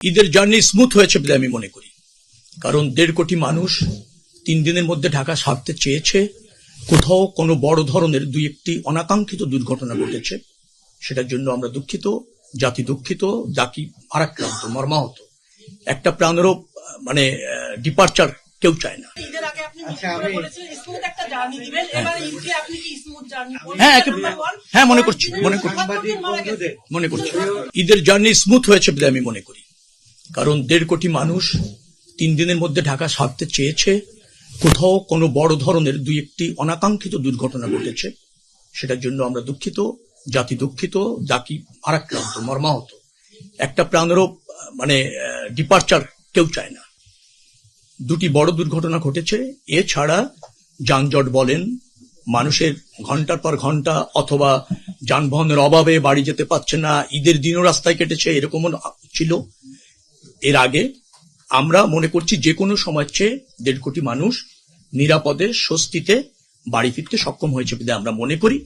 ঈদের journey smooth হয়েছে বলে আমি মনে করি, কারণ 1.5 কোটি মানুষ 3 দিনের মধ্যে ঢাকা ছাড়তে চেয়েছে। কোথাও কোনো বড় ধরনের 2-1টি অনাকাঙ্ক্ষিত দুর্ঘটনা ঘটেছে, সেটার জন্য আমরা দুঃখিত, জাতি দুঃখিত, জাতি ভারাক্রান্ত, মর্মাহত। একটা প্রাণেরও ডিপারচার কেউ চায় না। হ্যাঁ, মনে করছি ঈদের জার্নি স্মুথ হয়েছে বলে আমি মনে করি, কারণ 1.5 কোটি মানুষ 3 দিনের মধ্যে ঢাকা ছাড়তে চেয়েছে। কোথাও কোনো বড় ধরনের 2-1টি অনাকাঙ্ক্ষিত দুর্ঘটনা ঘটেছে, সেটার জন্য আমরা দুঃখিত, জাতি দুঃখিত, জাতি ভারাক্রান্ত, মর্মাহত। একটা প্রাণেরও ডিপারচার কেউ চায় না। 2টি বড় দুর্ঘটনা ঘটেছে। এছাড়া যানজট বলেন, মানুষের ঘন্টার পর ঘন্টা অথবা যানবাহনের অভাবে বাড়ি যেতে পারছে না, ঈদের দিনও রাস্তায় কেটেছে, এরকমও ছিল এর আগে। আমরা মনে করছি যে কোনো সময়ের চেয়ে 1.5 কোটি মানুষ নিরাপদে স্বস্তিতে বাড়ি ফিরতে সক্ষম হয়েছে বলে আমরা মনে করি।